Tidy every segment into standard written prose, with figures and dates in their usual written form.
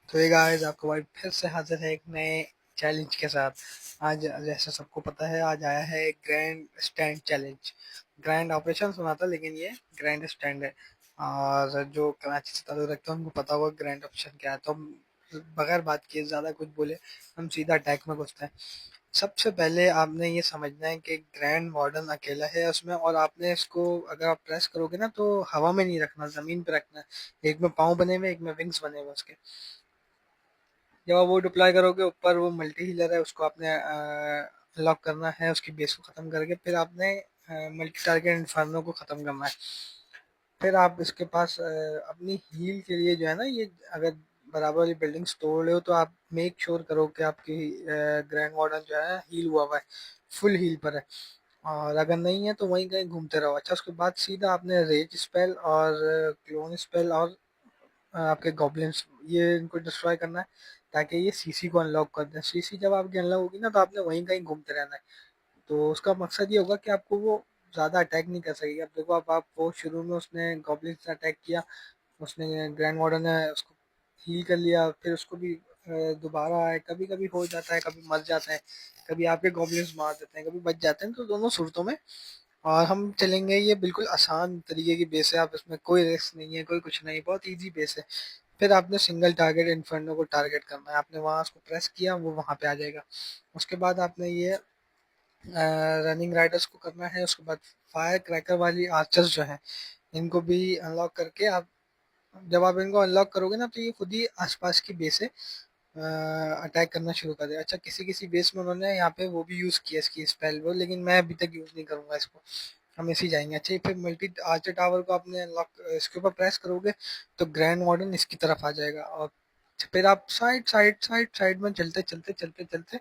तो ये गाइस आपको भाई फिर से हाजिर है एक नए चैलेंज के साथ। आज जैसे सबको पता है आज आया है grand stand challenge. Grand operation सुना था लेकिन ये ग्रैंड स्टैंड है। और जो कराची से ताल्लुक रखते हैं उनको पता होगा ग्रैंड ऑपरेशन क्या है। तो हम बगैर बात किए ज़्यादा कुछ बोले हम सीधा अटैक में घुसते हैं। सबसे पहले आपने ये समझना है कि ग्रैंड मॉडर्न अकेला है उसमें, और आपने इसको अगर आप प्रेस करोगे ना तो हवा में नहीं रखना, ज़मीन पे रखना है। एक में पाँव बने हुए, एक में विंग्स बने हुए उसके। जब आप वो डिप्लॉय करोगे ऊपर, वो मल्टी हीलर है उसको आपने लॉक करना है, उसकी बेस को ख़त्म करके फिर आपने मल्टी टारगेट इन्फर्नो को ख़त्म करना है। फिर आप इसके पास अपनी हील के लिए जो है ना, ये अगर बराबर वाली बिल्डिंग्स तोड़ रहे हो तो आप मेक श्योर करो कि आपकी ग्रैंड वार्डन जो है हील हुआ हुआ है, फुल हील पर है। और अगर नहीं है तो वहीं कहीं घूमते रहो। अच्छा, उसके बाद सीधा आपने रेज स्पेल और क्लोन स्पेल और आपके गॉब्लिन्स, ये इनको डिस्ट्रॉय करना है ताकि ये सीसी को अनलॉक कर दें। सीसी जब आपकी अनलॉक होगी ना तो आपने वहीं कहीं घूमते रहना है। तो उसका मकसद ये होगा कि आपको वो ज़्यादा अटैक नहीं कर सकेगी। अब देखो, आप वो शुरू में उसने गॉब्लिन से अटैक किया, उसने ग्रैंड वार्डन ने उसको हील कर लिया, फिर उसको भी दोबारा आए। कभी कभी हो जाता है, कभी मर जाता है, कभी आपके गॉब्लिन्स मार देते हैं, कभी बच जाते हैं। तो दोनों सूरतों में और हम चलेंगे, ये बिल्कुल आसान तरीके की बेस है। आप इसमें कोई रिस्क नहीं है, कोई कुछ नहीं, बहुत इजी बेस है। फिर आपने सिंगल टारगेट इन्फर्नो को टारगेट करना है। आपने वहां उसको प्रेस किया, वो वहां पे आ जाएगा। उसके बाद आपने ये रनिंग राइडर्स को करना है। उसके बाद फायर क्रैकर वाली आर्चर्स जो हैं, इनको भी अनलॉक करके आप, जब आप इनको अनलॉक करोगे ना तो ये खुद ही आसपास की बेस से अटैक करना शुरू कर देगा। अच्छा, किसी किसी बेस में उन्होंने यहाँ पे वो भी यूज़ किया इसकी स्पेल वो, लेकिन मैं अभी तक यूज़ नहीं करूंगा इसको। हम ऐसे ही जाएंगे। अच्छा, फिर मल्टी आर्चर टावर को आपने अनलॉक, इसके ऊपर प्रेस करोगे तो ग्रैंड वार्डन इसकी तरफ आ जाएगा। और फिर आप साइड साइड साइड साइड में चलते चलते चलते चलते,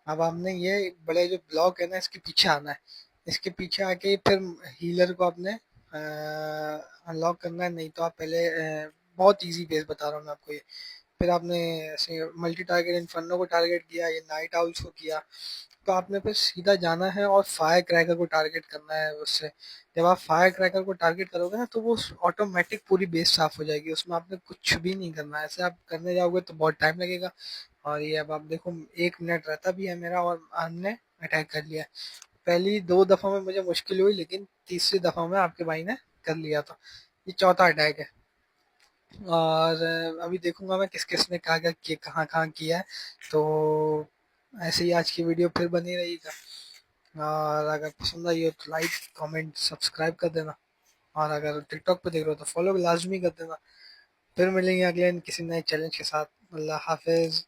अब आपने ये बड़े जो ब्लॉक है ना इसके पीछे आना है। इसके पीछे आके फिर हीलर को आपने अनलॉक करना है। नहीं तो आप पहले बहुत इजी बेस बता रहा हूँ मैं आपको ये। फिर आपने ऐसे मल्टी टारगेट इन्फर्नो को टारगेट किया, ये नाइट आउल्स को किया, तो आपने फिर सीधा जाना है और फायर क्रैकर को टारगेट करना है उससे। जब आप फायर क्रैकर को टारगेट करोगे ना तो वो ऑटोमेटिक पूरी बेस साफ हो जाएगी, उसमें आपने कुछ भी नहीं करना है। ऐसे आप करने जाओगे तो बहुत टाइम लगेगा। और ये अब आप देखो, 1 मिनट रहता भी है मेरा और हमने अटैक कर लिया। पहली 2 दफा में मुझे मुश्किल हुई, लेकिन तीसरी दफा में आपके भाई ने कर लिया। था ये चौथा अटैक है। और अभी देखूंगा मैं किस किस ने कहा कि कहाँ कहाँ किया है। तो ऐसे ही आज की वीडियो फिर बनी रहेगा। और अगर पसंद आई हो तो लाइक कमेंट सब्सक्राइब कर देना। और अगर टिकटॉक पे देख रहे हो तो फॉलो लाजमी कर देना। फिर मिलेंगे अगले किसी नए चैलेंज के साथ। अल्लाह हाफिज।